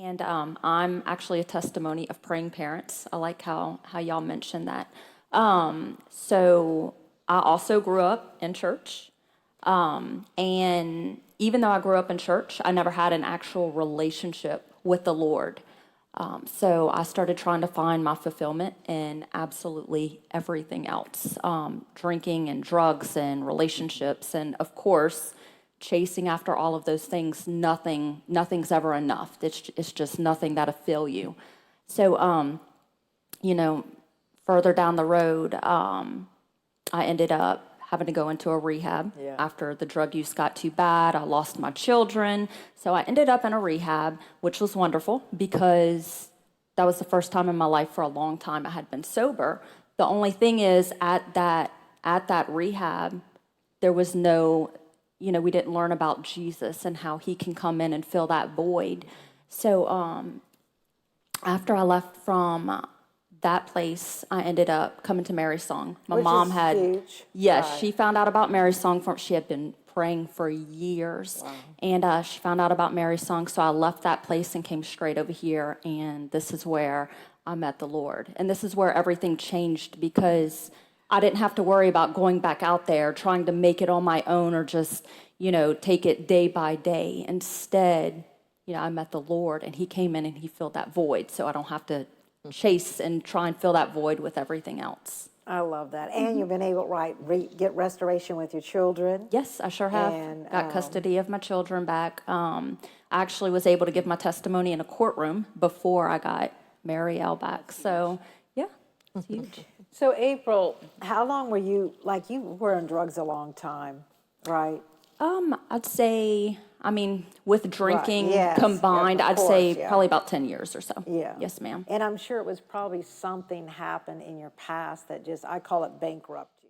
And I'm actually a testimony of praying parents. I like how y'all mentioned that. So I also grew up in church. And even though I grew up in church, I never had an actual relationship with the Lord. So I started trying to find my fulfillment in absolutely everything else, drinking and drugs and relationships, and of course, chasing after all of those things. Nothing's ever enough. It's just nothing that'll fill you. So, you know, further down the road, I ended up having to go into a rehab after the drug use got too bad. I lost my children. So I ended up in a rehab, which was wonderful because that was the first time in my life for a long time I had been sober. The only thing is at that rehab, there was no, we didn't learn about Jesus and how he can come in and fill that void. So after I left from that place, I ended up coming to Mary Song. My Which mom is had, huge. yes, Right. she found out about Mary Song from, she had been praying for years. Wow. And she found out about Mary Song, so I left that place and came straight over here, and this is where I met the Lord. And this is where everything changed because I didn't have to worry about going back out there, trying to make it on my own or just, take it day by day. Instead, I met the Lord, and he came in and he filled that void, so I don't have to chase and try and fill that void with everything else. I love that. And you've been able, get restoration with your children. Yes, I sure have. And, Got custody of my children back. I actually was able to give my testimony in a courtroom before I got Mary L back. So, yeah, it's huge. So, April, how long were you, you were on drugs a long time, right? I'd say, with drinking yes, combined, of I'd course, say yeah. probably about 10 years or so. Yeah. Yes, ma'am. And I'm sure it was probably something happened in your past that just, I call it bankrupt you.